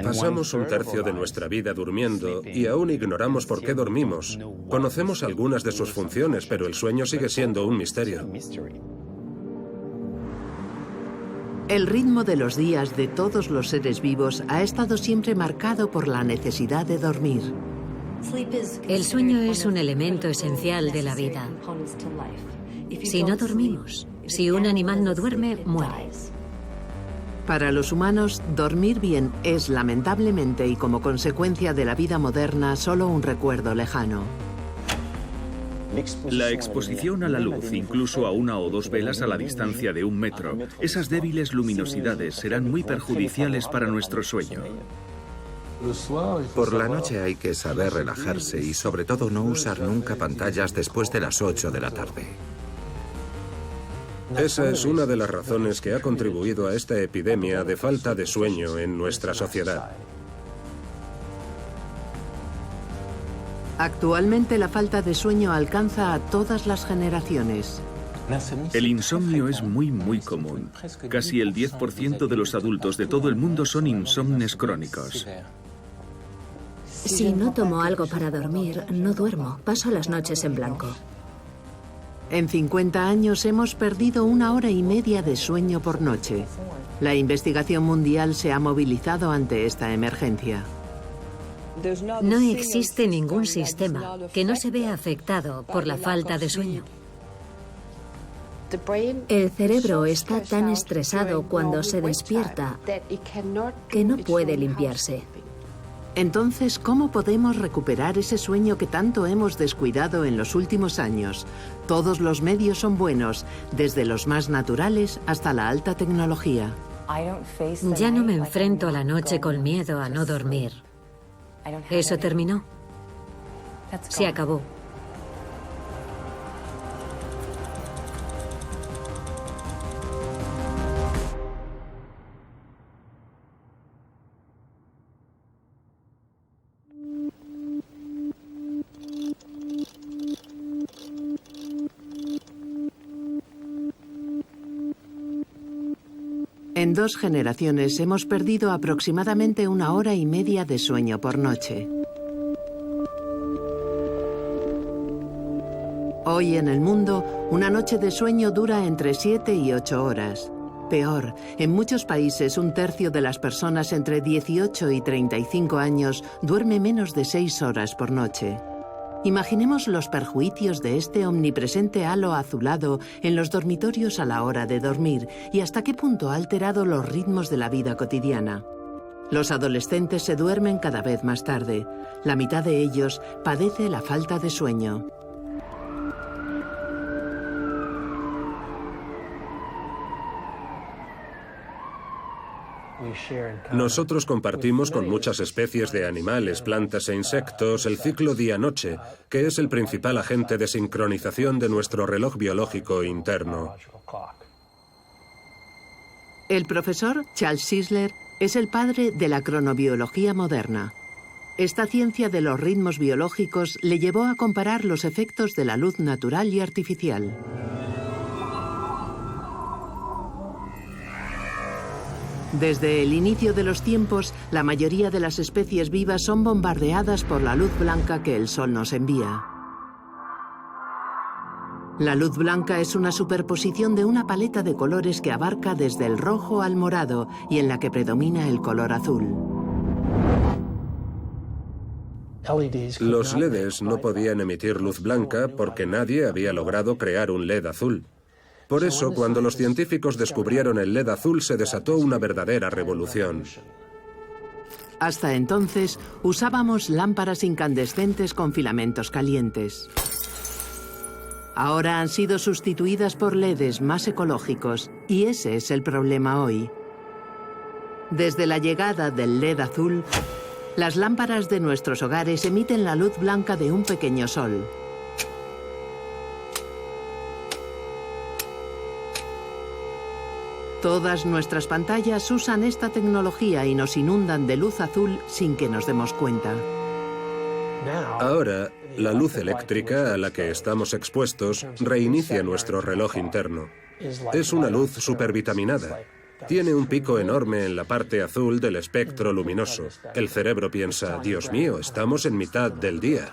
Pasamos un tercio de nuestra vida durmiendo y aún ignoramos por qué dormimos. Conocemos algunas de sus funciones, pero el sueño sigue siendo un misterio. El ritmo de los días de todos los seres vivos ha estado siempre marcado por la necesidad de dormir. El sueño es un elemento esencial de la vida. Si no dormimos, si un animal no duerme, muere. Para los humanos, dormir bien es, lamentablemente y como consecuencia de la vida moderna, solo un recuerdo lejano. La exposición a la luz, incluso a 1 o 2 velas a la distancia de 1 metro, esas débiles luminosidades serán muy perjudiciales para nuestro sueño. Por la noche hay que saber relajarse y sobre todo no usar nunca pantallas después de las 8 de la tarde. Esa es una de las razones que ha contribuido a esta epidemia de falta de sueño en nuestra sociedad. Actualmente la falta de sueño alcanza a todas las generaciones. El insomnio es muy común. Casi el 10% de los adultos de todo el mundo son insomnes crónicos. Si no tomo algo para dormir, no duermo. Paso las noches en blanco. En 50 años hemos perdido 1 hora y media de sueño por noche. La investigación mundial se ha movilizado ante esta emergencia. No existe ningún sistema que no se vea afectado por la falta de sueño. El cerebro está tan estresado cuando se despierta que no puede limpiarse. Entonces, ¿cómo podemos recuperar ese sueño que tanto hemos descuidado en los últimos años? Todos los medios son buenos, desde los más naturales hasta la alta tecnología. Ya no me enfrento a la noche con miedo a no dormir. Eso terminó. Se acabó. En 2 generaciones hemos perdido aproximadamente 1 hora y media de sueño por noche. Hoy en el mundo, una noche de sueño dura entre 7 y 8 horas. Peor, en muchos países 1/3 de las personas entre 18 y 35 años duerme menos de 6 horas por noche. Imaginemos los perjuicios de este omnipresente halo azulado en los dormitorios a la hora de dormir y hasta qué punto ha alterado los ritmos de la vida cotidiana. Los adolescentes se duermen cada vez más tarde. La mitad de ellos padece la falta de sueño. Nosotros compartimos con muchas especies de animales, plantas e insectos el ciclo día-noche, que es el principal agente de sincronización de nuestro reloj biológico interno. El profesor Charles Czeisler es el padre de la cronobiología moderna. Esta ciencia de los ritmos biológicos le llevó a comparar los efectos de la luz natural y artificial. Desde el inicio de los tiempos, la mayoría de las especies vivas son bombardeadas por la luz blanca que el Sol nos envía. La luz blanca es una superposición de una paleta de colores que abarca desde el rojo al morado y en la que predomina el color azul. Los LEDs no podían emitir luz blanca porque nadie había logrado crear un LED azul. Por eso, cuando los científicos descubrieron el LED azul, se desató una verdadera revolución. Hasta entonces, usábamos lámparas incandescentes con filamentos calientes. Ahora han sido sustituidas por LEDs más ecológicos, y ese es el problema hoy. Desde la llegada del LED azul, las lámparas de nuestros hogares emiten la luz blanca de un pequeño sol. Todas nuestras pantallas usan esta tecnología y nos inundan de luz azul sin que nos demos cuenta. Ahora, la luz eléctrica a la que estamos expuestos reinicia nuestro reloj interno. Es una luz supervitaminada. Tiene un pico enorme en la parte azul del espectro luminoso. El cerebro piensa, Dios mío, estamos en mitad del día.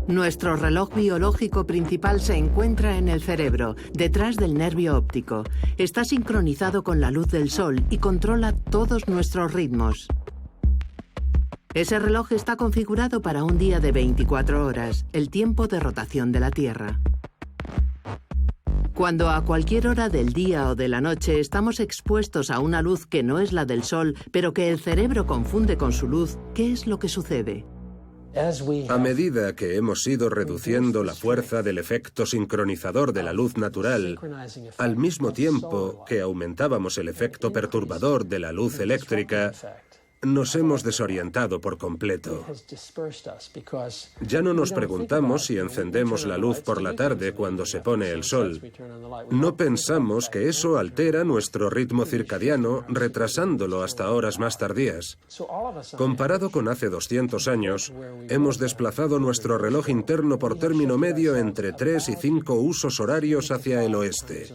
Nuestro reloj biológico principal se encuentra en el cerebro, detrás del nervio óptico. Está sincronizado con la luz del sol y controla todos nuestros ritmos. Ese reloj está configurado para un día de 24 horas, el tiempo de rotación de la Tierra. Cuando a cualquier hora del día o de la noche estamos expuestos a una luz que no es la del sol, pero que el cerebro confunde con su luz, ¿qué es lo que sucede? A medida que hemos ido reduciendo la fuerza del efecto sincronizador de la luz natural, al mismo tiempo que aumentábamos el efecto perturbador de la luz eléctrica, nos hemos desorientado por completo. Ya no nos preguntamos si encendemos la luz por la tarde cuando se pone el sol. No pensamos que eso altera nuestro ritmo circadiano, retrasándolo hasta horas más tardías. Comparado con hace 200 años, hemos desplazado nuestro reloj interno por término medio entre 3 y 5 usos horarios hacia el oeste.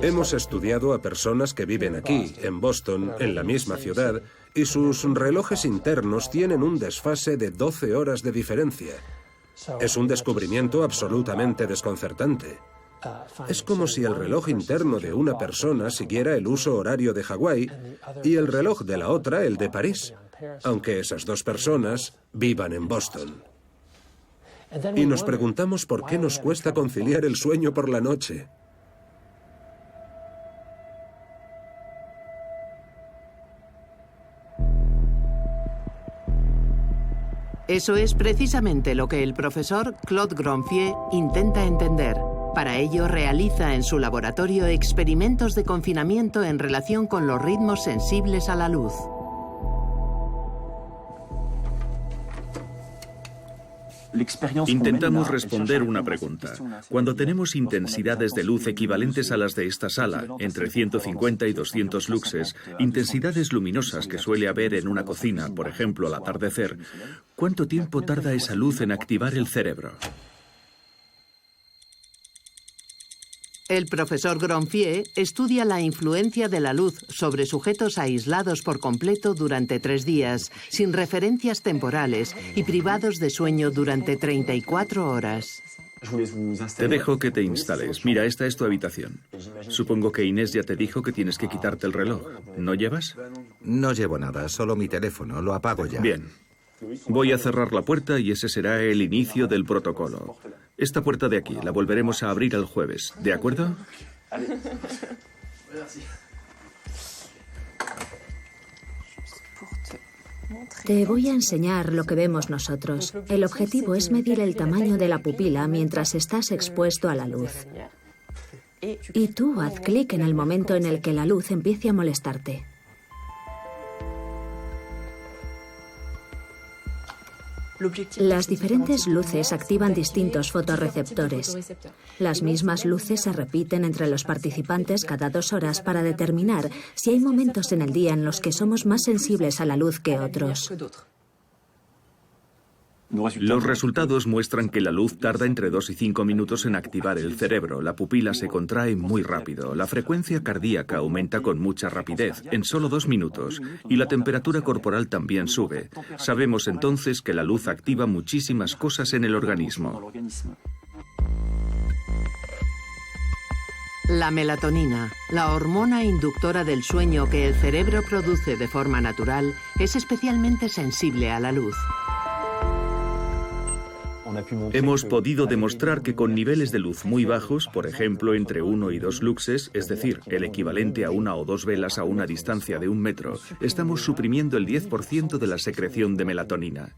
Hemos estudiado a personas que viven aquí, en Boston, en la misma ciudad, y sus relojes internos tienen un desfase de 12 horas de diferencia. Es un descubrimiento absolutamente desconcertante. Es como si el reloj interno de una persona siguiera el uso horario de Hawái y el reloj de la otra el de París, aunque esas dos personas vivan en Boston. Y nos preguntamos por qué nos cuesta conciliar el sueño por la noche. Eso es precisamente lo que el profesor Claude Gronfier intenta entender. Para ello realiza en su laboratorio experimentos de confinamiento en relación con los ritmos sensibles a la luz. Intentamos responder una pregunta. Cuando tenemos intensidades de luz equivalentes a las de esta sala, entre 150 y 200 luxes, intensidades luminosas que suele haber en una cocina, por ejemplo al atardecer, ¿cuánto tiempo tarda esa luz en activar el cerebro? El profesor Gronfier estudia la influencia de la luz sobre sujetos aislados por completo durante 3 días, sin referencias temporales y privados de sueño durante 34 horas. Te dejo que te instales. Mira, esta es tu habitación. Supongo que Inés ya te dijo que tienes que quitarte el reloj. ¿No llevas? No llevo nada, solo mi teléfono. Lo apago ya. Bien. Voy a cerrar la puerta y ese será el inicio del protocolo. Esta puerta de aquí la volveremos a abrir el jueves, ¿de acuerdo? Te voy a enseñar lo que vemos nosotros. El objetivo es medir el tamaño de la pupila mientras estás expuesto a la luz. Y tú haz clic en el momento en el que la luz empiece a molestarte. Las diferentes luces activan distintos fotorreceptores. Las mismas luces se repiten entre los participantes cada 2 horas para determinar si hay momentos en el día en los que somos más sensibles a la luz que otros. Los resultados muestran que la luz tarda entre 2 y 5 minutos en activar el cerebro. La pupila se contrae muy rápido. La frecuencia cardíaca aumenta con mucha rapidez, en solo 2 minutos. Y la temperatura corporal también sube. Sabemos entonces que la luz activa muchísimas cosas en el organismo. La melatonina, la hormona inductora del sueño que el cerebro produce de forma natural, es especialmente sensible a la luz. Hemos podido demostrar que con niveles de luz muy bajos, por ejemplo entre 1 y 2 luxes, es decir, el equivalente a 1 o 2 velas a una distancia de 1 metro, estamos suprimiendo el 10% de la secreción de melatonina.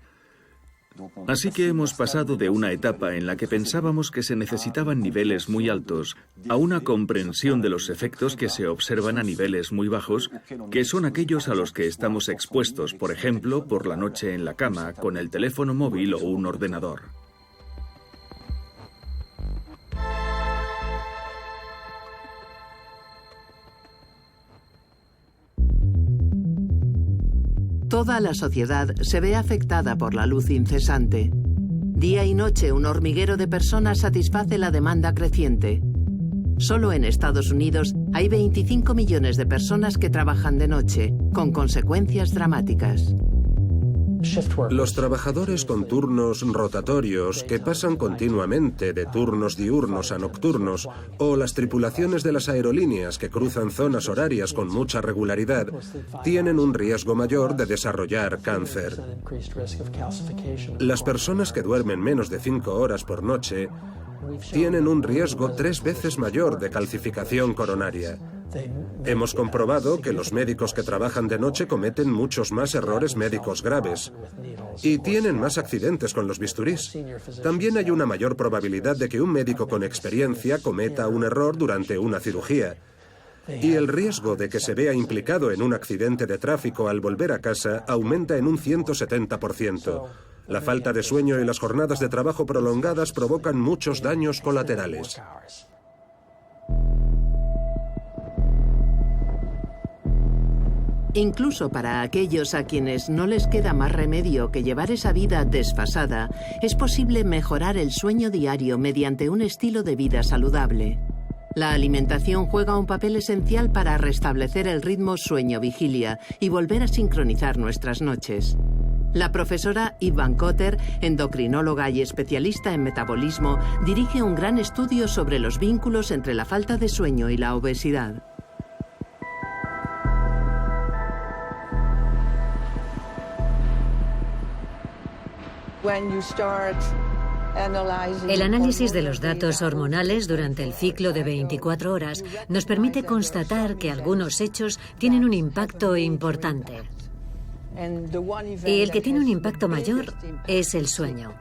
Así que hemos pasado de una etapa en la que pensábamos que se necesitaban niveles muy altos a una comprensión de los efectos que se observan a niveles muy bajos, que son aquellos a los que estamos expuestos, por ejemplo, por la noche en la cama, con el teléfono móvil o un ordenador. Toda la sociedad se ve afectada por la luz incesante. Día y noche, un hormiguero de personas satisface la demanda creciente. Solo en Estados Unidos hay 25 millones de personas que trabajan de noche, con consecuencias dramáticas. Los trabajadores con turnos rotatorios que pasan continuamente de turnos diurnos a nocturnos, o las tripulaciones de las aerolíneas que cruzan zonas horarias con mucha regularidad, tienen un riesgo mayor de desarrollar cáncer. Las personas que duermen menos de 5 horas por noche tienen un riesgo 3 veces mayor de calcificación coronaria. Hemos comprobado que los médicos que trabajan de noche cometen muchos más errores médicos graves y tienen más accidentes con los bisturís. También hay una mayor probabilidad de que un médico con experiencia cometa un error durante una cirugía. Y el riesgo de que se vea implicado en un accidente de tráfico al volver a casa aumenta en un 170%. La falta de sueño y las jornadas de trabajo prolongadas provocan muchos daños colaterales. Incluso para aquellos a quienes no les queda más remedio que llevar esa vida desfasada, es posible mejorar el sueño diario mediante un estilo de vida saludable. La alimentación juega un papel esencial para restablecer el ritmo sueño-vigilia y volver a sincronizar nuestras noches. La profesora Eve Van Cotter, endocrinóloga y especialista en metabolismo, dirige un gran estudio sobre los vínculos entre la falta de sueño y la obesidad. El análisis de los datos hormonales durante el ciclo de 24 horas nos permite constatar que algunos hechos tienen un impacto importante. Y el que tiene un impacto mayor es el sueño.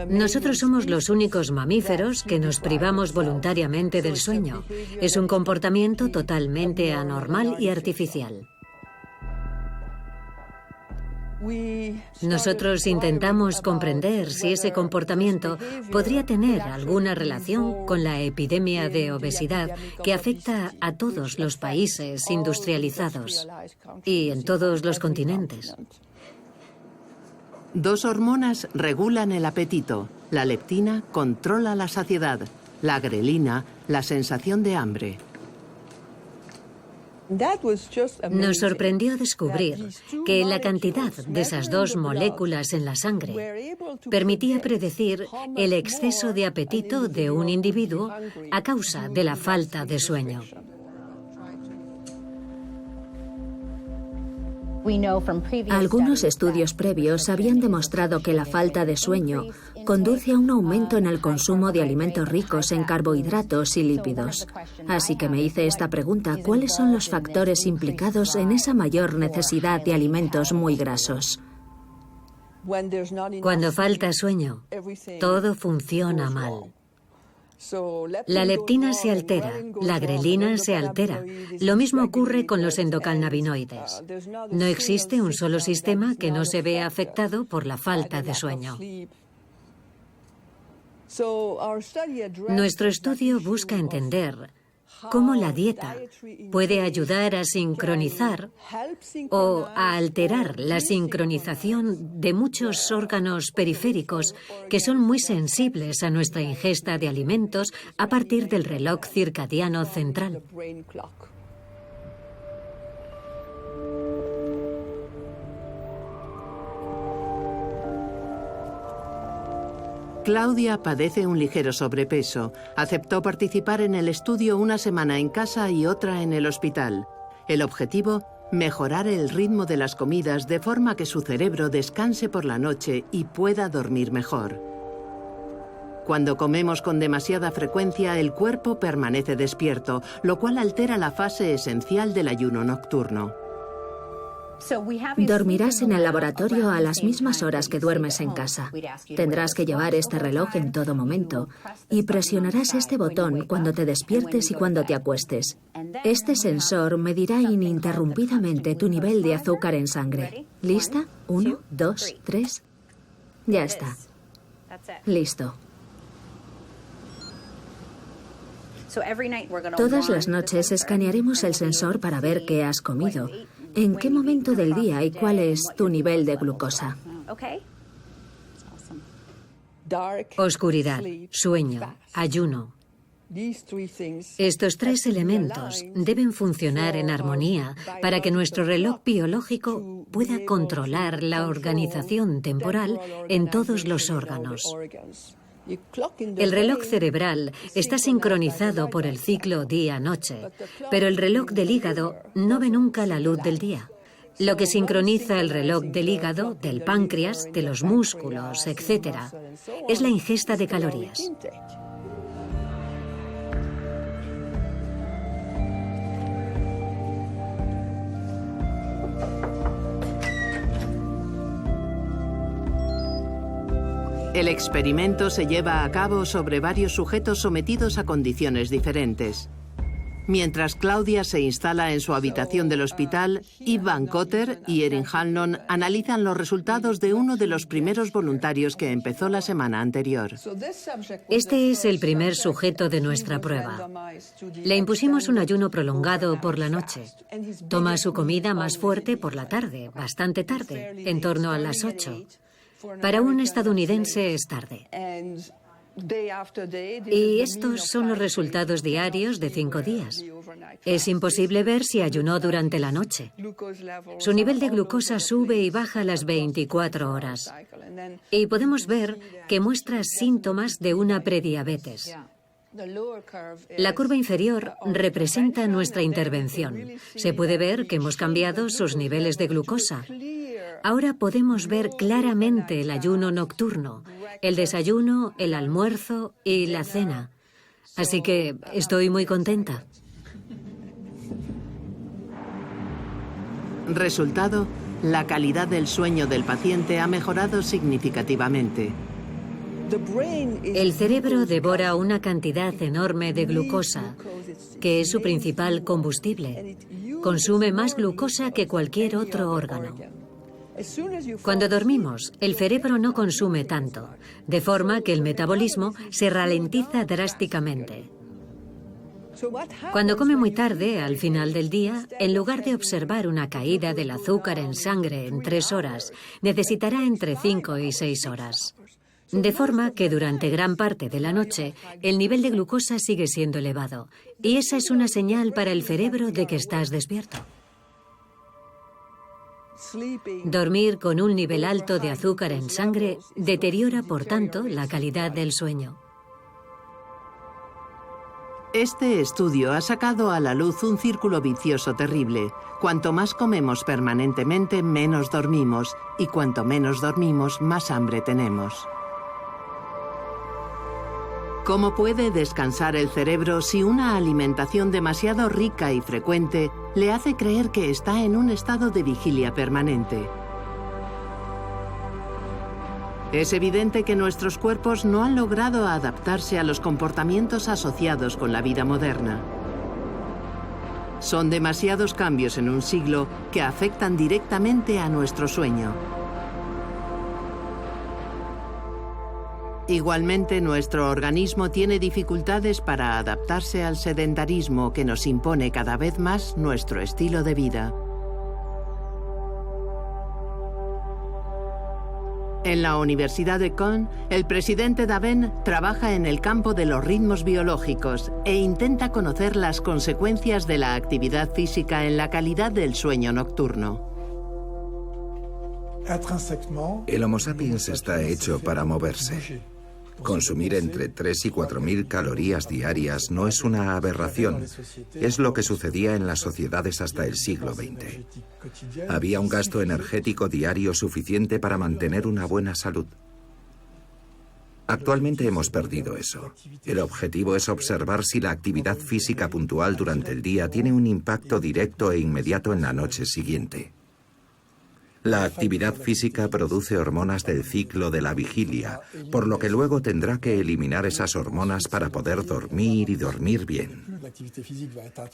Nosotros somos los únicos mamíferos que nos privamos voluntariamente del sueño. Es un comportamiento totalmente anormal y artificial. Nosotros intentamos comprender si ese comportamiento podría tener alguna relación con la epidemia de obesidad que afecta a todos los países industrializados y en todos los continentes. 2 hormonas regulan el apetito. La leptina controla la saciedad, la grelina la sensación de hambre. Nos sorprendió descubrir que la cantidad de esas 2 moléculas en la sangre permitía predecir el exceso de apetito de un individuo a causa de la falta de sueño. Algunos estudios previos habían demostrado que la falta de sueño conduce a un aumento en el consumo de alimentos ricos en carbohidratos y lípidos. Así que me hice esta pregunta: ¿cuáles son los factores implicados en esa mayor necesidad de alimentos muy grasos? Cuando falta sueño, todo funciona mal. La leptina se altera, la grelina se altera. Lo mismo ocurre con los endocannabinoides. No existe un solo sistema que no se vea afectado por la falta de sueño. Nuestro estudio busca entender cómo la dieta puede ayudar a sincronizar o a alterar la sincronización de muchos órganos periféricos que son muy sensibles a nuestra ingesta de alimentos a partir del reloj circadiano central. Claudia padece un ligero sobrepeso. Aceptó participar en el estudio una semana en casa y otra en el hospital. El objetivo: mejorar el ritmo de las comidas de forma que su cerebro descanse por la noche y pueda dormir mejor. Cuando comemos con demasiada frecuencia, el cuerpo permanece despierto, lo cual altera la fase esencial del ayuno nocturno. Dormirás en el laboratorio a las mismas horas que duermes en casa. Tendrás que llevar este reloj en todo momento y presionarás este botón cuando te despiertes y cuando te acuestes. Este sensor medirá ininterrumpidamente tu nivel de azúcar en sangre. ¿Lista? 1, 2, 3. Ya está. Listo. Todas las noches escanearemos el sensor para ver qué has comido ¿En qué momento del día y cuál es tu nivel de glucosa? Oscuridad, sueño, ayuno. Estos tres elementos deben funcionar en armonía para que nuestro reloj biológico pueda controlar la organización temporal en todos los órganos. El reloj cerebral está sincronizado por el ciclo día-noche, pero el reloj del hígado no ve nunca la luz del día. Lo que sincroniza el reloj del hígado, del páncreas, de los músculos, etc., es la ingesta de calorías. El experimento se lleva a cabo sobre varios sujetos sometidos a condiciones diferentes. Mientras Claudia se instala en su habitación del hospital, Yves Van Cotter y Erin Hanlon analizan los resultados de uno de los primeros voluntarios que empezó la semana anterior. Este es el primer sujeto de nuestra prueba. Le impusimos un ayuno prolongado por la noche. Toma su comida más fuerte por la tarde, bastante tarde, en torno a las 8. Para un estadounidense es tarde. Y estos son los resultados diarios de 5 días. Es imposible ver si ayunó durante la noche. Su nivel de glucosa sube y baja a las 24 horas. Y podemos ver que muestra síntomas de una prediabetes. La curva inferior representa nuestra intervención. Se puede ver que hemos cambiado sus niveles de glucosa. Ahora podemos ver claramente el ayuno nocturno, el desayuno, el almuerzo y la cena. Así que estoy muy contenta. Resultado, la calidad del sueño del paciente ha mejorado significativamente. El cerebro devora una cantidad enorme de glucosa, que es su principal combustible. Consume más glucosa que cualquier otro órgano. Cuando dormimos, el cerebro no consume tanto, de forma que el metabolismo se ralentiza drásticamente. Cuando come muy tarde, al final del día, en lugar de observar una caída del azúcar en sangre en 3 horas, necesitará entre 5 y 6 horas. De forma que durante gran parte de la noche, el nivel de glucosa sigue siendo elevado, y esa es una señal para el cerebro de que estás despierto. Dormir con un nivel alto de azúcar en sangre deteriora, por tanto, la calidad del sueño. Este estudio ha sacado a la luz un círculo vicioso terrible. Cuanto más comemos permanentemente, menos dormimos, y cuanto menos dormimos, más hambre tenemos. ¿Cómo puede descansar el cerebro si una alimentación demasiado rica y frecuente le hace creer que está en un estado de vigilia permanente? Es evidente que nuestros cuerpos no han logrado adaptarse a los comportamientos asociados con la vida moderna. Son demasiados cambios en un siglo que afectan directamente a nuestro sueño. Igualmente, nuestro organismo tiene dificultades para adaptarse al sedentarismo que nos impone cada vez más nuestro estilo de vida. En la Universidad de Caen, el presidente Davén trabaja en el campo de los ritmos biológicos e intenta conocer las consecuencias de la actividad física en la calidad del sueño nocturno. El Homo sapiens está hecho para moverse. Consumir entre 3.000 y 4.000 calorías diarias no es una aberración. Es lo que sucedía en las sociedades hasta el siglo XX. Había un gasto energético diario suficiente para mantener una buena salud. Actualmente hemos perdido eso. El objetivo es observar si la actividad física puntual durante el día tiene un impacto directo e inmediato en la noche siguiente. La actividad física produce hormonas del ciclo de la vigilia, por lo que luego tendrá que eliminar esas hormonas para poder dormir y dormir bien.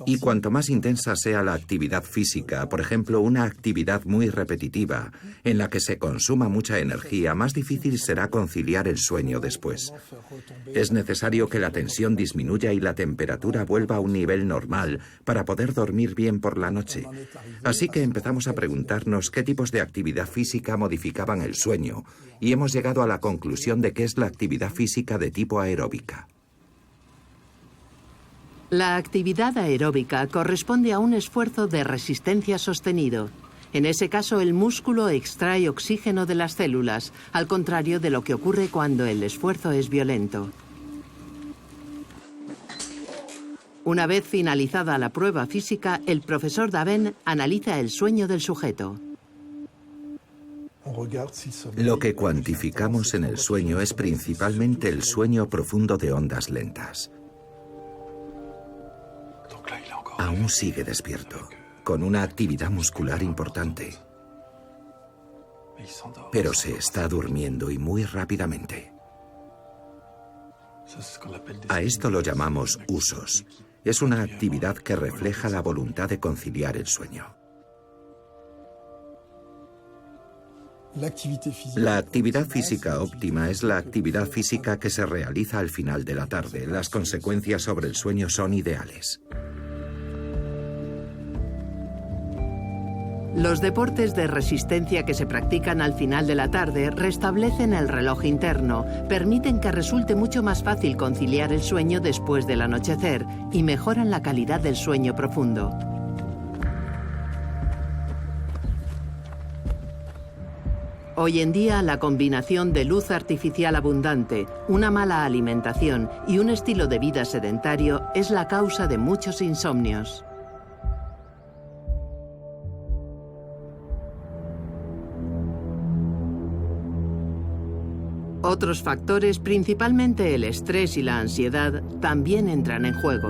Y cuanto más intensa sea la actividad física, por ejemplo, una actividad muy repetitiva, en la que se consuma mucha energía, más difícil será conciliar el sueño después. Es necesario que la tensión disminuya y la temperatura vuelva a un nivel normal para poder dormir bien por la noche. Así que empezamos a preguntarnos qué tipos de actividad física modificaban el sueño, y hemos llegado a la conclusión de que es la actividad física de tipo aeróbica. La actividad aeróbica corresponde a un esfuerzo de resistencia sostenido. En ese caso, el músculo extrae oxígeno de las células, al contrario de lo que ocurre cuando el esfuerzo es violento. Una vez finalizada la prueba física, el profesor Daven analiza el sueño del sujeto. Lo que cuantificamos en el sueño es principalmente el sueño profundo de ondas lentas. Aún sigue despierto, con una actividad muscular importante. Pero se está durmiendo y muy rápidamente. A esto lo llamamos usos. Es una actividad que refleja la voluntad de conciliar el sueño. La actividad física óptima es la actividad física que se realiza al final de la tarde. Las consecuencias sobre el sueño son ideales. Los deportes de resistencia que se practican al final de la tarde restablecen el reloj interno, permiten que resulte mucho más fácil conciliar el sueño después del anochecer y mejoran la calidad del sueño profundo. Hoy en día, la combinación de luz artificial abundante, una mala alimentación y un estilo de vida sedentario es la causa de muchos insomnios. Otros factores, principalmente el estrés y la ansiedad, también entran en juego.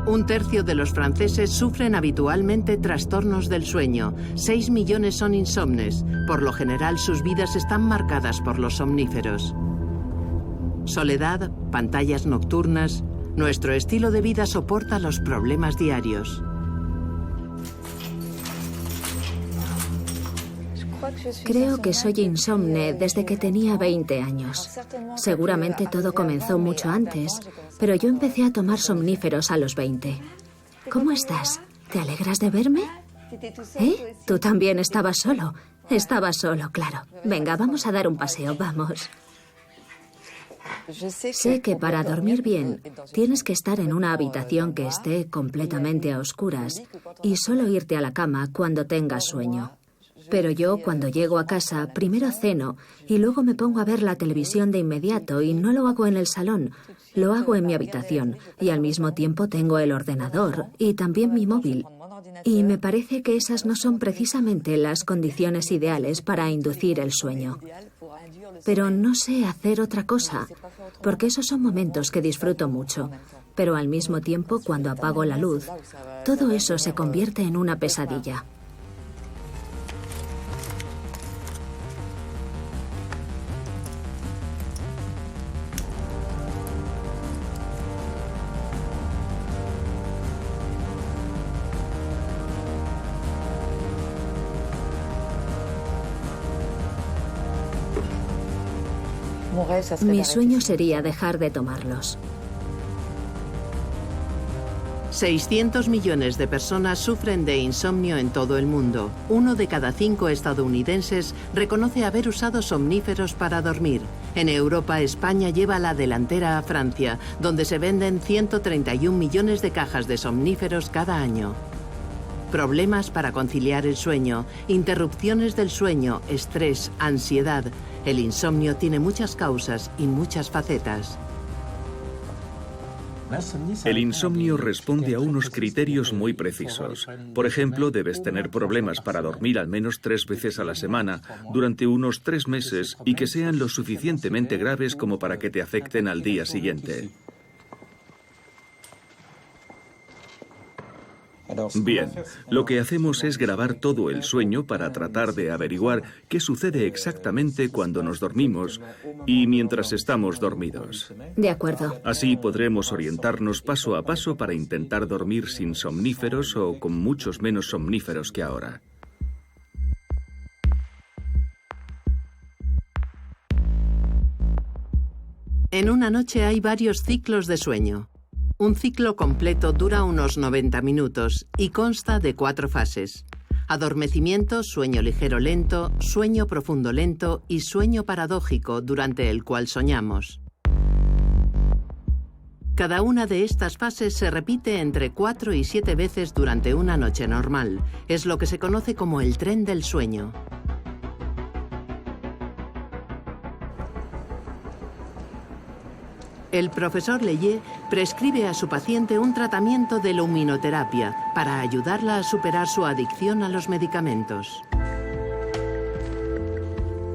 Un tercio de los franceses sufren habitualmente trastornos del sueño. 6 millones son insomnes. Por lo general, sus vidas están marcadas por los somníferos. Soledad, pantallas nocturnas. Nuestro estilo de vida soporta los problemas diarios. Creo que soy insomne desde que tenía 20 años. Seguramente todo comenzó mucho antes, pero yo empecé a tomar somníferos a los 20. ¿Cómo estás? ¿Te alegras de verme? ¿Eh? Tú también estabas solo. Estaba solo, claro. Venga, vamos a dar un paseo, vamos. Sé que para dormir bien tienes que estar en una habitación que esté completamente a oscuras y solo irte a la cama cuando tengas sueño. Pero yo, cuando llego a casa, primero ceno y luego me pongo a ver la televisión de inmediato, y no lo hago en el salón, lo hago en mi habitación, y al mismo tiempo tengo el ordenador y también mi móvil. Y me parece que esas no son precisamente las condiciones ideales para inducir el sueño. Pero no sé hacer otra cosa, porque esos son momentos que disfruto mucho. Pero al mismo tiempo, cuando apago la luz, todo eso se convierte en una pesadilla. Mi sueño sería dejar de tomarlos. 600 millones de personas sufren de insomnio en todo el mundo. 1 de cada 5 estadounidenses reconoce haber usado somníferos para dormir. En Europa, España lleva la delantera a Francia, donde se venden 131 millones de cajas de somníferos cada año. Problemas para conciliar el sueño, interrupciones del sueño, estrés, ansiedad. El insomnio tiene muchas causas y muchas facetas. El insomnio responde a unos criterios muy precisos. Por ejemplo, debes tener problemas para dormir al menos 3 veces a la semana durante unos 3 meses y que sean lo suficientemente graves como para que te afecten al día siguiente. Bien, lo que hacemos es grabar todo el sueño para tratar de averiguar qué sucede exactamente cuando nos dormimos y mientras estamos dormidos. De acuerdo. Así podremos orientarnos paso a paso para intentar dormir sin somníferos o con muchos menos somníferos que ahora. En una noche hay varios ciclos de sueño. Un ciclo completo dura unos 90 minutos y consta de 4 fases: adormecimiento, sueño ligero lento, sueño profundo lento y sueño paradójico, durante el cual soñamos. Cada una de estas fases se repite entre 4 y 7 veces durante una noche normal. Es lo que se conoce como el tren del sueño. El profesor Leyé prescribe a su paciente un tratamiento de luminoterapia para ayudarla a superar su adicción a los medicamentos.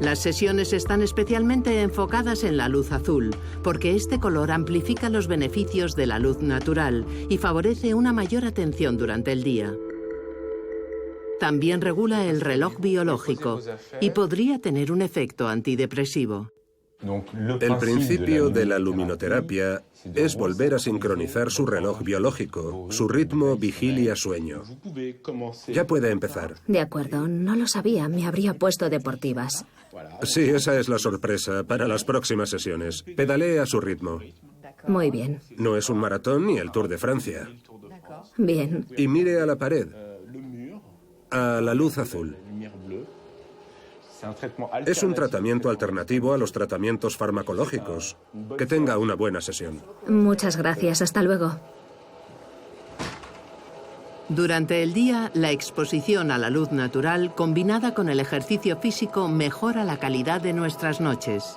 Las sesiones están especialmente enfocadas en la luz azul, porque este color amplifica los beneficios de la luz natural y favorece una mayor atención durante el día. También regula el reloj biológico y podría tener un efecto antidepresivo. El principio de la luminoterapia es volver a sincronizar su reloj biológico, su ritmo vigilia-sueño. Ya puede empezar. De acuerdo, no lo sabía, me habría puesto deportivas. Sí, esa es la sorpresa para las próximas sesiones. Pedalee a su ritmo. Muy bien. No es un maratón ni el Tour de Francia. Bien. Y mire a la pared, a la luz azul. Es un tratamiento alternativo a los tratamientos farmacológicos. Que tenga una buena sesión. Muchas gracias, hasta luego. Durante el día, la exposición a la luz natural combinada con el ejercicio físico mejora la calidad de nuestras noches.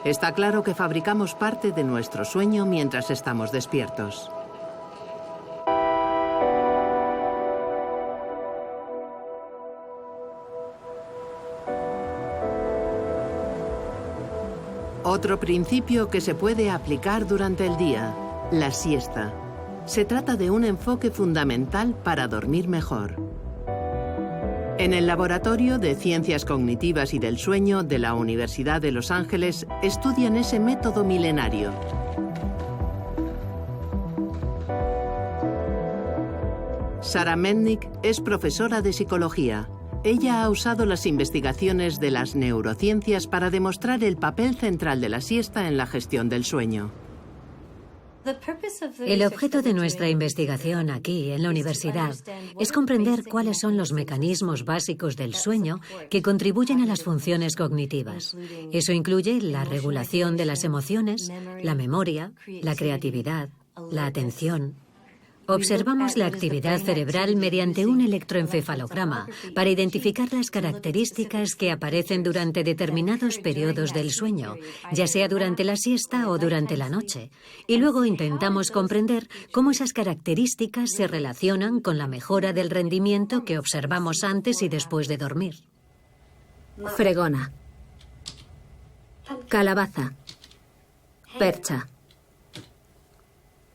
Está claro que fabricamos parte de nuestro sueño mientras estamos despiertos. Otro principio que se puede aplicar durante el día: la siesta. Se trata de un enfoque fundamental para dormir mejor. En el Laboratorio de Ciencias Cognitivas y del Sueño de la Universidad de Los Ángeles estudian ese método milenario. Sarah Mednick es profesora de psicología. Ella ha usado las investigaciones de las neurociencias para demostrar el papel central de la siesta en la gestión del sueño. El objeto de nuestra investigación aquí, en la universidad, es comprender cuáles son los mecanismos básicos del sueño que contribuyen a las funciones cognitivas. Eso incluye la regulación de las emociones, la memoria, la creatividad, la atención. Observamos la actividad cerebral mediante un electroencefalograma para identificar las características que aparecen durante determinados periodos del sueño, ya sea durante la siesta o durante la noche. Y luego intentamos comprender cómo esas características se relacionan con la mejora del rendimiento que observamos antes y después de dormir. Fregona. Calabaza. Percha.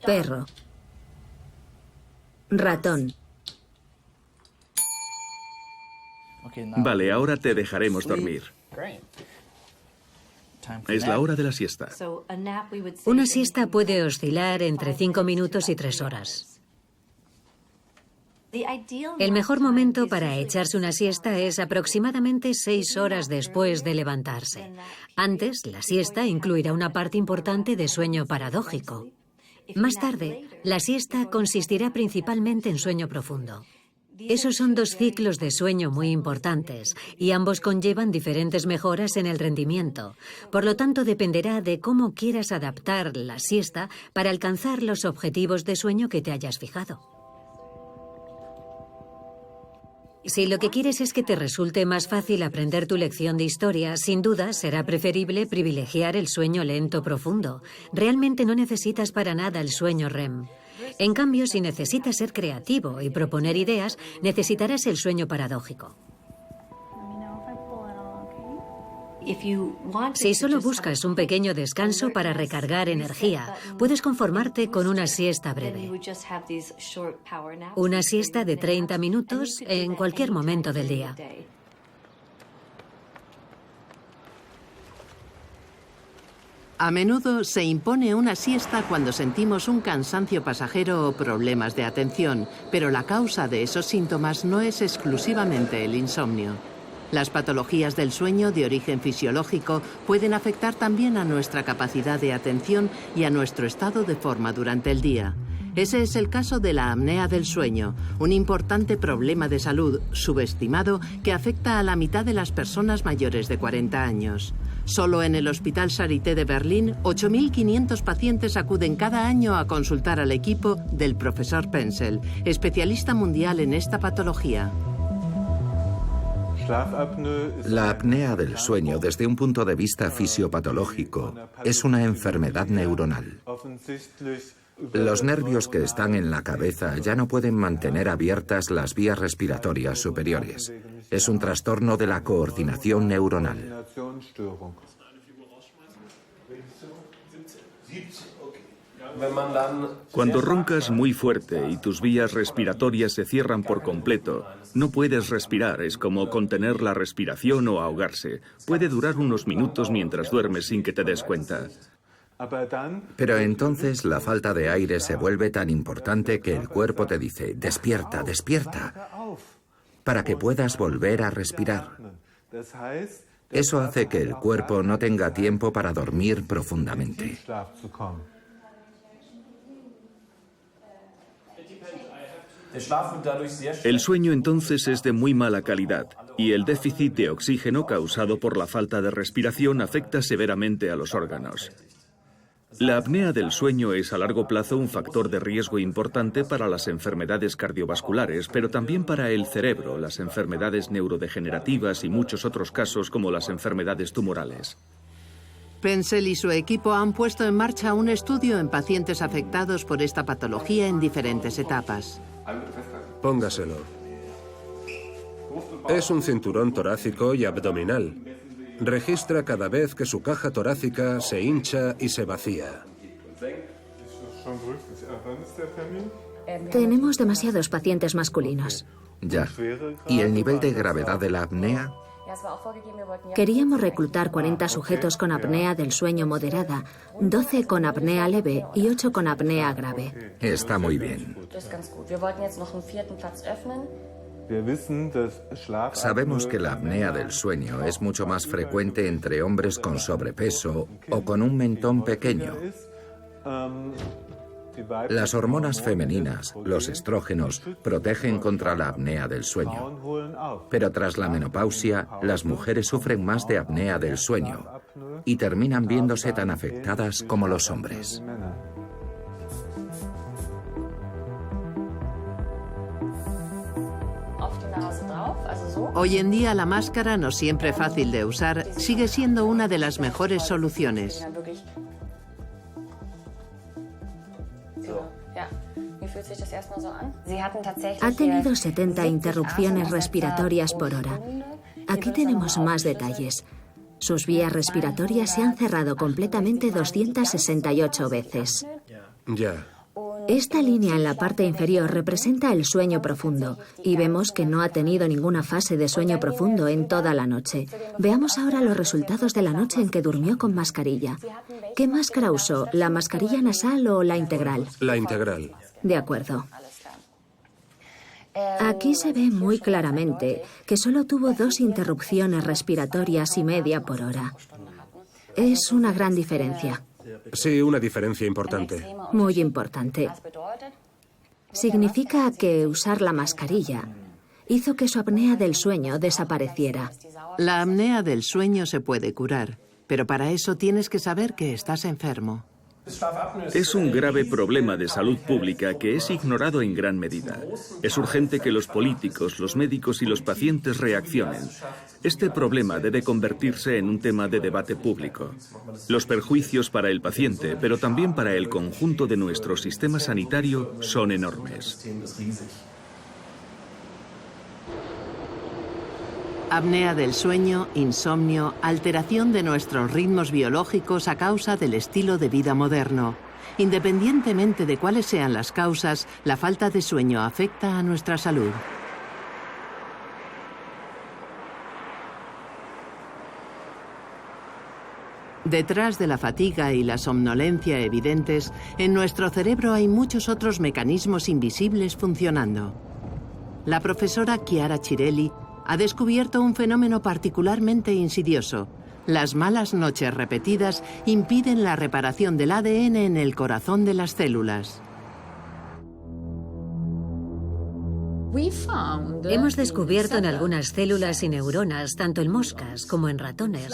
Perro. Ratón. Vale, ahora te dejaremos dormir. Es la hora de la siesta. Una siesta puede oscilar entre 5 minutos y 3 horas. El mejor momento para echarse una siesta es aproximadamente 6 horas después de levantarse. Antes, la siesta incluirá una parte importante de sueño paradójico. Más tarde, la siesta consistirá principalmente en sueño profundo. Esos son 2 ciclos de sueño muy importantes y ambos conllevan diferentes mejoras en el rendimiento. Por lo tanto, dependerá de cómo quieras adaptar la siesta para alcanzar los objetivos de sueño que te hayas fijado. Si lo que quieres es que te resulte más fácil aprender tu lección de historia, sin duda será preferible privilegiar el sueño lento profundo. Realmente no necesitas para nada el sueño REM. En cambio, si necesitas ser creativo y proponer ideas, necesitarás el sueño paradójico. Si solo buscas un pequeño descanso para recargar energía, puedes conformarte con una siesta breve. Una siesta de 30 minutos en cualquier momento del día. A menudo se impone una siesta cuando sentimos un cansancio pasajero o problemas de atención, pero la causa de esos síntomas no es exclusivamente el insomnio. Las patologías del sueño de origen fisiológico pueden afectar también a nuestra capacidad de atención y a nuestro estado de forma durante el día. Ese es el caso de la apnea del sueño, un importante problema de salud subestimado que afecta a la mitad de las personas mayores de 40 años. Solo en el Hospital Charité de Berlín, 8.500 pacientes acuden cada año a consultar al equipo del profesor Penzel, especialista mundial en esta patología. La apnea del sueño, desde un punto de vista fisiopatológico, es una enfermedad neuronal. Los nervios que están en la cabeza ya no pueden mantener abiertas las vías respiratorias superiores. Es un trastorno de la coordinación neuronal. Cuando roncas muy fuerte y tus vías respiratorias se cierran por completo, no puedes respirar, es como contener la respiración o ahogarse. Puede durar unos minutos mientras duermes sin que te des cuenta. Pero entonces la falta de aire se vuelve tan importante que el cuerpo te dice, despierta, despierta, para que puedas volver a respirar. Eso hace que el cuerpo no tenga tiempo para dormir profundamente. El sueño entonces es de muy mala calidad y el déficit de oxígeno causado por la falta de respiración afecta severamente a los órganos. La apnea del sueño es a largo plazo un factor de riesgo importante para las enfermedades cardiovasculares, pero también para el cerebro, las enfermedades neurodegenerativas y muchos otros casos como las enfermedades tumorales. Penzel y su equipo han puesto en marcha un estudio en pacientes afectados por esta patología en diferentes etapas. Póngaselo. Es un cinturón torácico y abdominal. Registra cada vez que su caja torácica se hincha y se vacía. Tenemos demasiados pacientes masculinos. Ya. ¿Y el nivel de gravedad de la apnea? Queríamos reclutar 40 sujetos con apnea del sueño moderada, 12 con apnea leve y 8 con apnea grave. Está muy bien. Sabemos que la apnea del sueño es mucho más frecuente entre hombres con sobrepeso o con un mentón pequeño. Las hormonas femeninas, los estrógenos, protegen contra la apnea del sueño. Pero tras la menopausia, las mujeres sufren más de apnea del sueño y terminan viéndose tan afectadas como los hombres. Hoy en día la máscara, no siempre fácil de usar, sigue siendo una de las mejores soluciones. Ha tenido 70 interrupciones respiratorias por hora. Aquí tenemos más detalles. Sus vías respiratorias se han cerrado completamente 268 veces. Ya. Esta línea en la parte inferior representa el sueño profundo y vemos que no ha tenido ninguna fase de sueño profundo en toda la noche. Veamos ahora los resultados de la noche en que durmió con mascarilla. ¿Qué máscara usó? ¿La mascarilla nasal o la integral? La integral. De acuerdo. Aquí se ve muy claramente que solo tuvo 2 interrupciones respiratorias y media por hora. Es una gran diferencia. Sí, una diferencia importante. Muy importante. Significa que usar la mascarilla hizo que su apnea del sueño desapareciera. La apnea del sueño se puede curar, pero para eso tienes que saber que estás enfermo. Es un grave problema de salud pública que es ignorado en gran medida. Es urgente que los políticos, los médicos y los pacientes reaccionen. Este problema debe convertirse en un tema de debate público. Los perjuicios para el paciente, pero también para el conjunto de nuestro sistema sanitario, son enormes. Apnea del sueño, insomnio, alteración de nuestros ritmos biológicos a causa del estilo de vida moderno. Independientemente de cuáles sean las causas, la falta de sueño afecta a nuestra salud. Detrás de la fatiga y la somnolencia evidentes, en nuestro cerebro hay muchos otros mecanismos invisibles funcionando. La profesora Chiara Cirelli ha descubierto un fenómeno particularmente insidioso. Las malas noches repetidas impiden la reparación del ADN en el corazón de las células. Hemos descubierto en algunas células y neuronas, tanto en moscas como en ratones,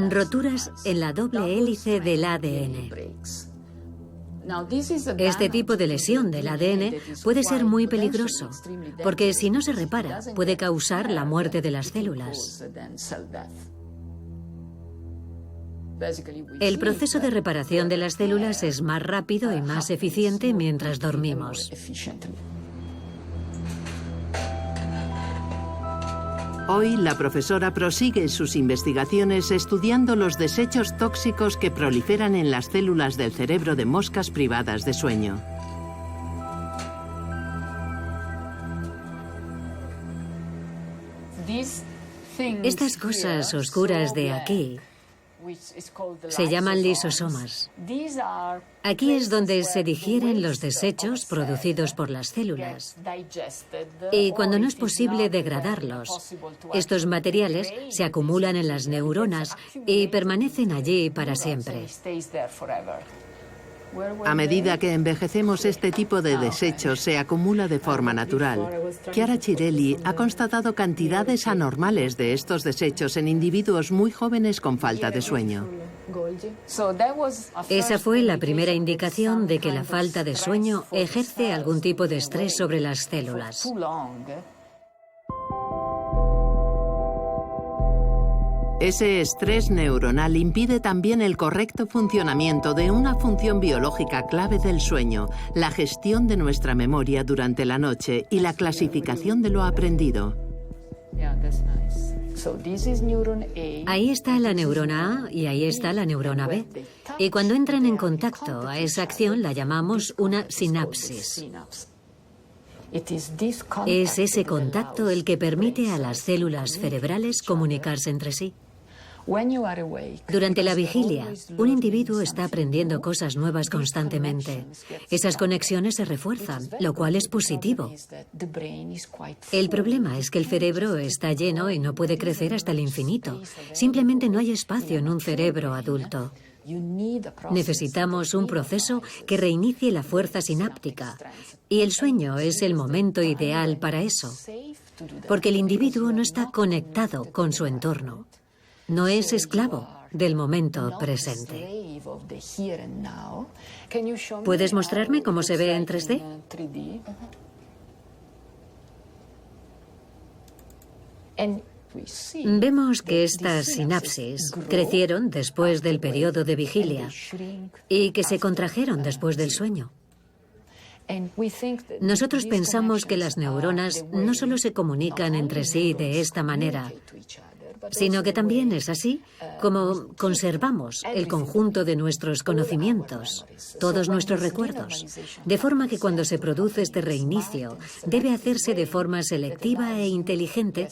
roturas en la doble hélice del ADN. Este tipo de lesión del ADN puede ser muy peligroso, porque si no se repara, puede causar la muerte de las células. El proceso de reparación de las células es más rápido y más eficiente mientras dormimos. Hoy, la profesora prosigue sus investigaciones estudiando los desechos tóxicos que proliferan en las células del cerebro de moscas privadas de sueño. Estas cosas oscuras de aquí se llaman lisosomas. Aquí es donde se digieren los desechos producidos por las células. Y cuando no es posible degradarlos, estos materiales se acumulan en las neuronas y permanecen allí para siempre. A medida que envejecemos, este tipo de desechos se acumula de forma natural. Chiara Cirelli ha constatado cantidades anormales de estos desechos en individuos muy jóvenes con falta de sueño. Esa fue la primera indicación de que la falta de sueño ejerce algún tipo de estrés sobre las células. Ese estrés neuronal impide también el correcto funcionamiento de una función biológica clave del sueño, la gestión de nuestra memoria durante la noche y la clasificación de lo aprendido. Ahí está la neurona A y ahí está la neurona B. Y cuando entran en contacto a esa acción la llamamos una sinapsis. Es ese contacto el que permite a las células cerebrales comunicarse entre sí. Durante la vigilia, un individuo está aprendiendo cosas nuevas constantemente. Esas conexiones se refuerzan, lo cual es positivo. El problema es que el cerebro está lleno y no puede crecer hasta el infinito. Simplemente no hay espacio en un cerebro adulto. Necesitamos un proceso que reinicie la fuerza sináptica. Y el sueño es el momento ideal para eso. Porque el individuo no está conectado con su entorno. No es esclavo del momento presente. ¿Puedes mostrarme cómo se ve en 3D? Vemos que estas sinapsis crecieron después del periodo de vigilia y que se contrajeron después del sueño. Nosotros pensamos que las neuronas no solo se comunican entre sí de esta manera, sino que también es así como conservamos el conjunto de nuestros conocimientos, todos nuestros recuerdos, de forma que cuando se produce este reinicio debe hacerse de forma selectiva e inteligente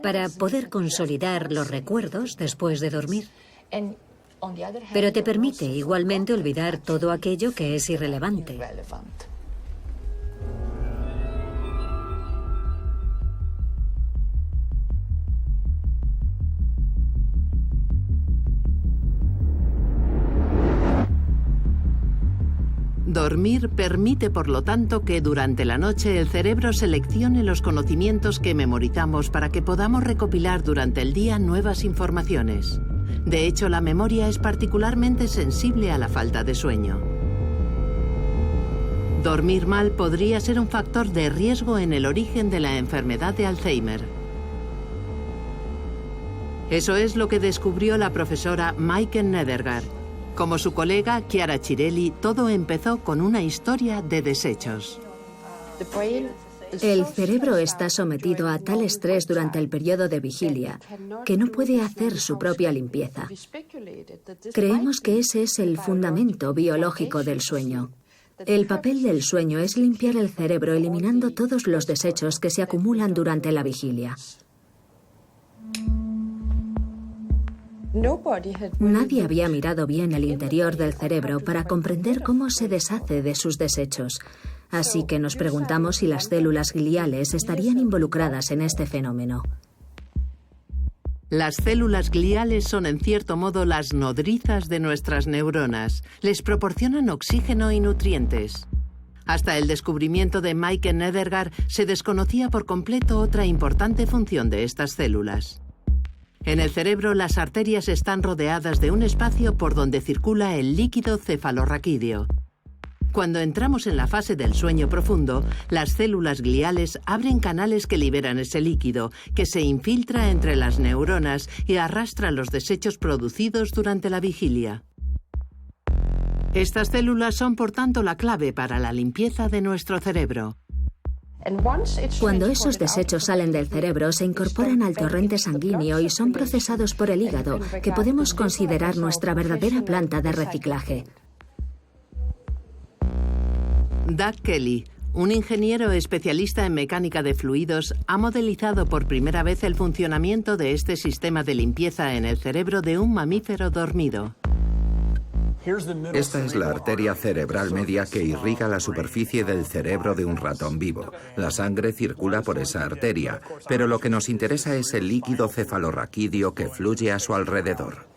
para poder consolidar los recuerdos después de dormir. Pero te permite igualmente olvidar todo aquello que es irrelevante. Dormir permite, por lo tanto, que durante la noche el cerebro seleccione los conocimientos que memorizamos para que podamos recopilar durante el día nuevas informaciones. De hecho, la memoria es particularmente sensible a la falta de sueño. Dormir mal podría ser un factor de riesgo en el origen de la enfermedad de Alzheimer. Eso es lo que descubrió la profesora Maaike Nedergaard. Como su colega Chiara Cirelli, todo empezó con una historia de desechos. El cerebro está sometido a tal estrés durante el periodo de vigilia que no puede hacer su propia limpieza. Creemos que ese es el fundamento biológico del sueño. El papel del sueño es limpiar el cerebro eliminando todos los desechos que se acumulan durante la vigilia. Nadie había mirado bien el interior del cerebro para comprender cómo se deshace de sus desechos. Así que nos preguntamos si las células gliales estarían involucradas en este fenómeno. Las células gliales son en cierto modo las nodrizas de nuestras neuronas. Les proporcionan oxígeno y nutrientes. Hasta el descubrimiento de Mike Nedergaard se desconocía por completo otra importante función de estas células. En el cerebro, las arterias están rodeadas de un espacio por donde circula el líquido cefalorraquídeo. Cuando entramos en la fase del sueño profundo, las células gliales abren canales que liberan ese líquido, que se infiltra entre las neuronas y arrastra los desechos producidos durante la vigilia. Estas células son, por tanto, la clave para la limpieza de nuestro cerebro. Cuando esos desechos salen del cerebro, se incorporan al torrente sanguíneo y son procesados por el hígado, que podemos considerar nuestra verdadera planta de reciclaje. Doug Kelly, un ingeniero especialista en mecánica de fluidos, ha modelizado por primera vez el funcionamiento de este sistema de limpieza en el cerebro de un mamífero dormido. Esta es la arteria cerebral media que irriga la superficie del cerebro de un ratón vivo. La sangre circula por esa arteria, pero lo que nos interesa es el líquido cefalorraquídeo que fluye a su alrededor.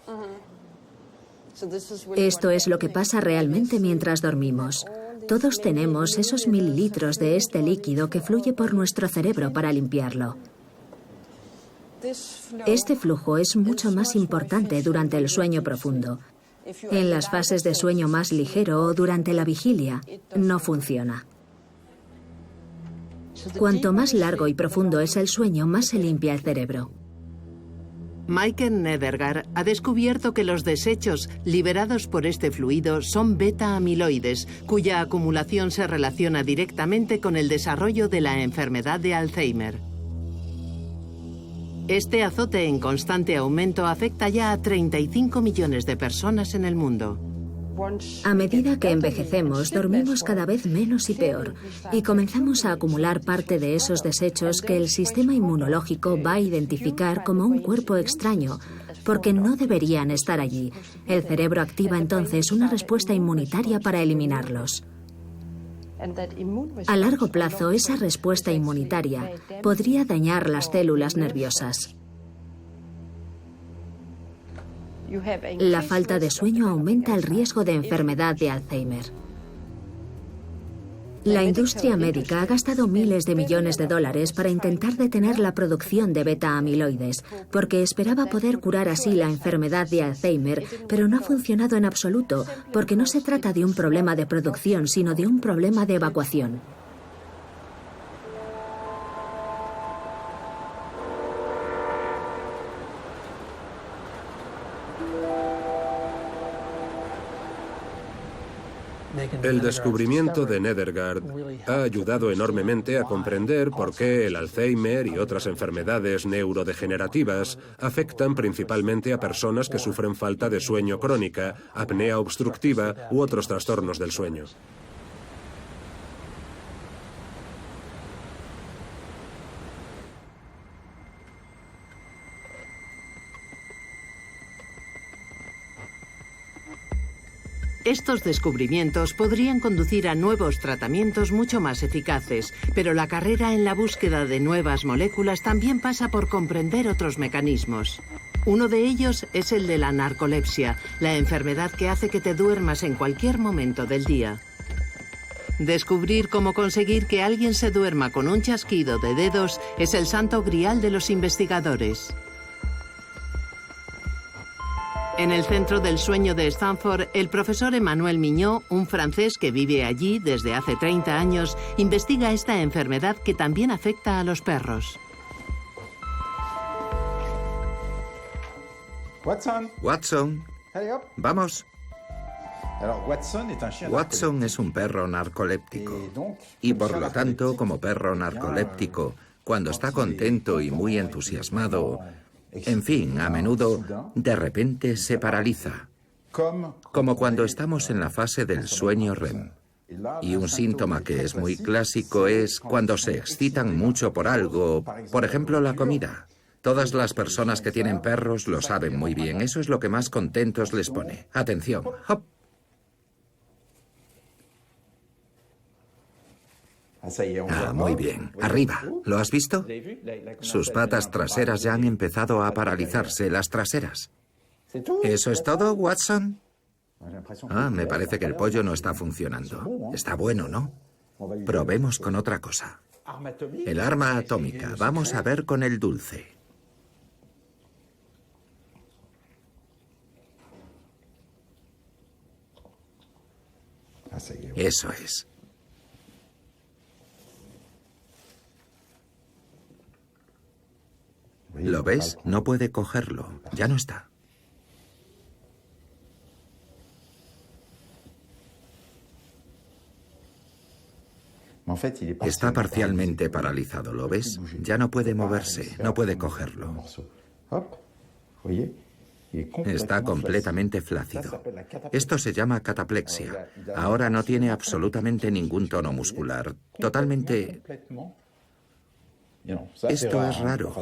Esto es lo que pasa realmente mientras dormimos. Todos tenemos esos mililitros de este líquido que fluye por nuestro cerebro para limpiarlo. Este flujo es mucho más importante durante el sueño profundo. En las fases de sueño más ligero o durante la vigilia, no funciona. Cuanto más largo y profundo es el sueño, más se limpia el cerebro. Mike Nedergaard ha descubierto que los desechos liberados por este fluido son beta-amiloides, cuya acumulación se relaciona directamente con el desarrollo de la enfermedad de Alzheimer. Este azote en constante aumento afecta ya a 35 millones de personas en el mundo. A medida que envejecemos, dormimos cada vez menos y peor, y comenzamos a acumular parte de esos desechos que el sistema inmunológico va a identificar como un cuerpo extraño, porque no deberían estar allí. El cerebro activa entonces una respuesta inmunitaria para eliminarlos. A largo plazo, esa respuesta inmunitaria podría dañar las células nerviosas. La falta de sueño aumenta el riesgo de enfermedad de Alzheimer. La industria médica ha gastado miles de millones de dólares para intentar detener la producción de beta-amiloides, porque esperaba poder curar así la enfermedad de Alzheimer, pero no ha funcionado en absoluto, porque no se trata de un problema de producción, sino de un problema de evacuación. El descubrimiento de Nedergaard ha ayudado enormemente a comprender por qué el Alzheimer y otras enfermedades neurodegenerativas afectan principalmente a personas que sufren falta de sueño crónica, apnea obstructiva u otros trastornos del sueño. Estos descubrimientos podrían conducir a nuevos tratamientos mucho más eficaces, pero la carrera en la búsqueda de nuevas moléculas también pasa por comprender otros mecanismos. Uno de ellos es el de la narcolepsia, la enfermedad que hace que te duermas en cualquier momento del día. Descubrir cómo conseguir que alguien se duerma con un chasquido de dedos es el santo grial de los investigadores. En el Centro del Sueño de Stanford, el profesor Emmanuel Mignot, un francés que vive allí desde hace 30 años, investiga esta enfermedad que también afecta a los perros. Watson, vamos. Watson es un perro narcoléptico y por lo tanto, como perro narcoléptico, cuando está contento y muy entusiasmado, en fin, a menudo, de repente se paraliza, como cuando estamos en la fase del sueño REM. Y un síntoma que es muy clásico es cuando se excitan mucho por algo, por ejemplo la comida. Todas las personas que tienen perros lo saben muy bien, eso es lo que más contentos les pone. Atención, hop. Ah, muy bien. Arriba. ¿Lo has visto? Sus patas traseras ya han empezado a paralizarse, las traseras. ¿Eso es todo, Watson? Ah, me parece que el pollo no está funcionando. Está bueno, ¿no? Probemos con otra cosa. El arma atómica. Vamos a ver con el dulce. Eso es. ¿Lo ves? No puede cogerlo. Ya no está. Está parcialmente paralizado, ¿lo ves? Ya no puede moverse, no puede cogerlo. Está completamente flácido. Esto se llama cataplexia. Ahora no tiene absolutamente ningún tono muscular. Totalmente... Esto es raro.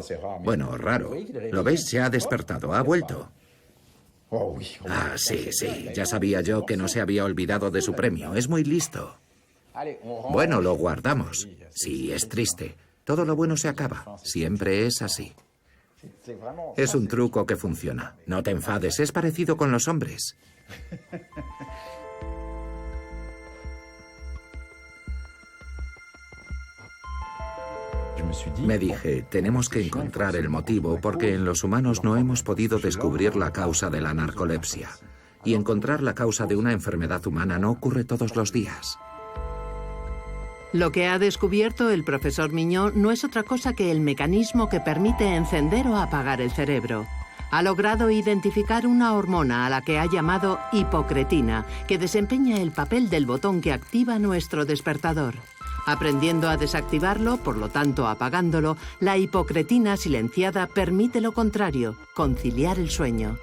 Bueno, raro. ¿Lo ves? Se ha despertado. Ha vuelto. Ah, sí, sí. Ya sabía yo que no se había olvidado de su premio. Es muy listo. Bueno, lo guardamos. Sí, es triste. Todo lo bueno se acaba. Siempre es así. Es un truco que funciona. No te enfades. Es parecido con los hombres. Me dije, tenemos que encontrar el motivo porque en los humanos no hemos podido descubrir la causa de la narcolepsia. Y encontrar la causa de una enfermedad humana no ocurre todos los días. Lo que ha descubierto el profesor Mignot no es otra cosa que el mecanismo que permite encender o apagar el cerebro. Ha logrado identificar una hormona a la que ha llamado hipocretina, que desempeña el papel del botón que activa nuestro despertador. Aprendiendo a desactivarlo, por lo tanto apagándolo, la hipocretina silenciada permite lo contrario, conciliar el sueño.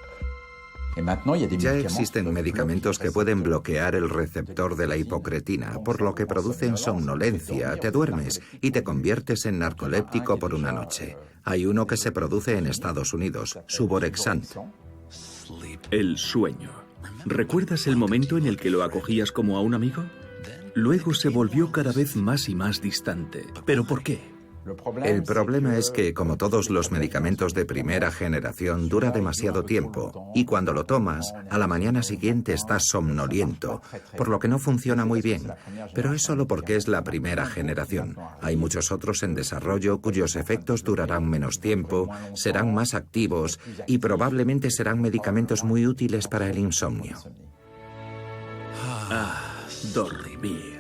Ya existen medicamentos que pueden bloquear el receptor de la hipocretina, por lo que producen somnolencia, te duermes y te conviertes en narcoléptico por una noche. Hay uno que se produce en Estados Unidos, Suvorexant. El sueño. ¿Recuerdas el momento en el que lo acogías como a un amigo? Luego se volvió cada vez más y más distante. ¿Pero por qué? El problema es que, como todos los medicamentos de primera generación, dura demasiado tiempo y cuando lo tomas, a la mañana siguiente estás somnoliento, por lo que no funciona muy bien. Pero es solo porque es la primera generación. Hay muchos otros en desarrollo cuyos efectos durarán menos tiempo, serán más activos y probablemente serán medicamentos muy útiles para el insomnio. Dormir.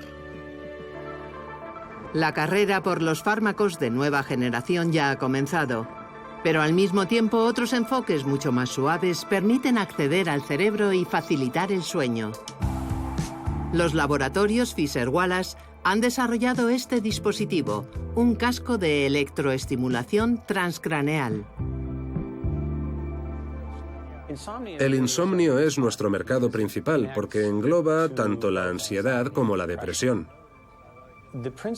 La carrera por los fármacos de nueva generación ya ha comenzado, pero al mismo tiempo otros enfoques mucho más suaves permiten acceder al cerebro y facilitar el sueño. Los laboratorios Fisher-Wallace han desarrollado este dispositivo, un casco de electroestimulación transcraneal. El insomnio es nuestro mercado principal porque engloba tanto la ansiedad como la depresión.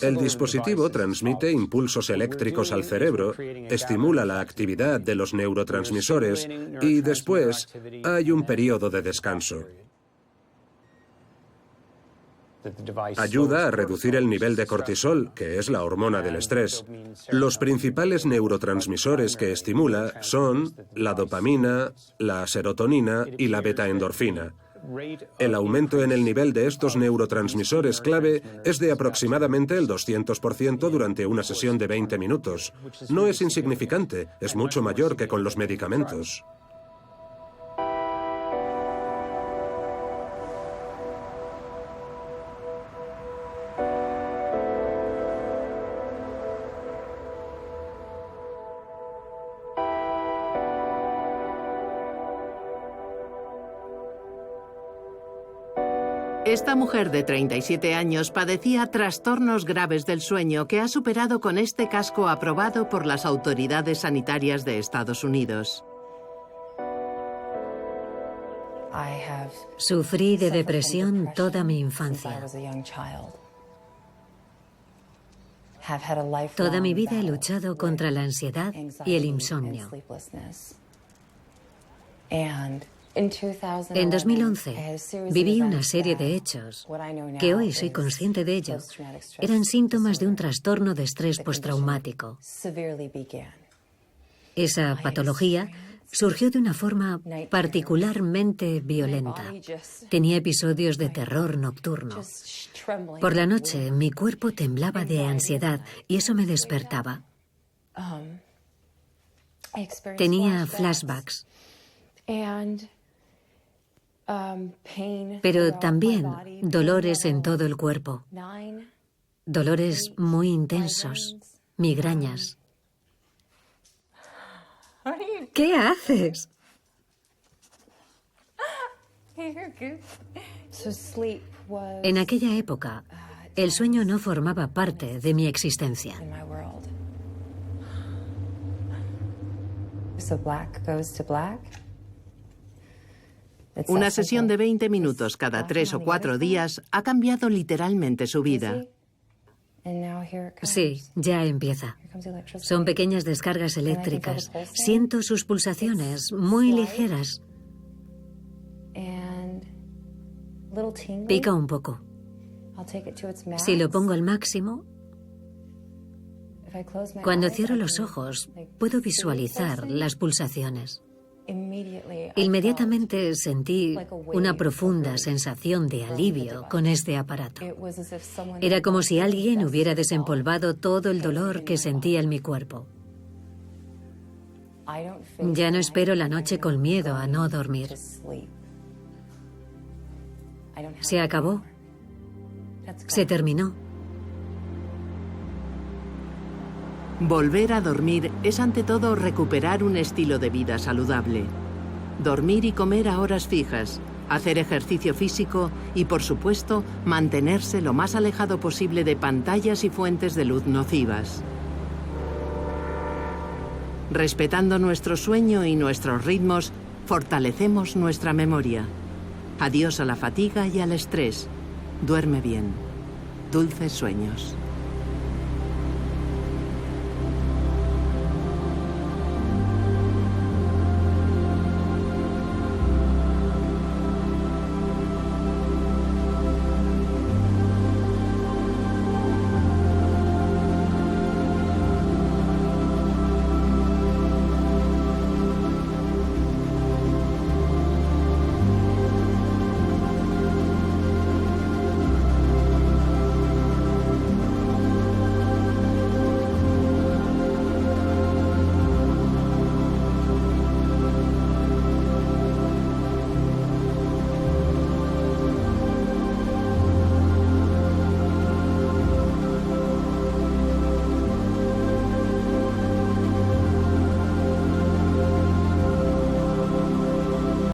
El dispositivo transmite impulsos eléctricos al cerebro, estimula la actividad de los neurotransmisores y después hay un periodo de descanso. Ayuda a reducir el nivel de cortisol, que es la hormona del estrés. Los principales neurotransmisores que estimula son la dopamina, la serotonina y la betaendorfina. El aumento en el nivel de estos neurotransmisores clave es de aproximadamente el 200% durante una sesión de 20 minutos. No es insignificante, es mucho mayor que con los medicamentos. Esta mujer de 37 años padecía trastornos graves del sueño que ha superado con este casco aprobado por las autoridades sanitarias de Estados Unidos. Sufrí de depresión toda mi infancia. Toda mi vida he luchado contra la ansiedad y el insomnio. En 2011 viví una serie de hechos que hoy soy consciente de ello. Eran síntomas de un trastorno de estrés postraumático. Esa patología surgió de una forma particularmente violenta. Tenía episodios de terror nocturno. Por la noche mi cuerpo temblaba de ansiedad y eso me despertaba. Tenía flashbacks. Pero también dolores en todo el cuerpo. Dolores muy intensos, migrañas. ¿Qué haces? En aquella época, el sueño no formaba parte de mi existencia. Una sesión de 20 minutos cada 3 o 4 días ha cambiado literalmente su vida. Sí, ya empieza. Son pequeñas descargas eléctricas. Siento sus pulsaciones muy ligeras. Pica un poco. Si lo pongo al máximo, cuando cierro los ojos, puedo visualizar las pulsaciones. Inmediatamente sentí una profunda sensación de alivio con este aparato. Era como si alguien hubiera desempolvado todo el dolor que sentía en mi cuerpo. Ya no espero la noche con miedo a no dormir. Se acabó. Se terminó. Volver a dormir es ante todo recuperar un estilo de vida saludable. Dormir y comer a horas fijas, hacer ejercicio físico y, por supuesto, mantenerse lo más alejado posible de pantallas y fuentes de luz nocivas. Respetando nuestro sueño y nuestros ritmos, fortalecemos nuestra memoria. Adiós a la fatiga y al estrés. Duerme bien. Dulces sueños.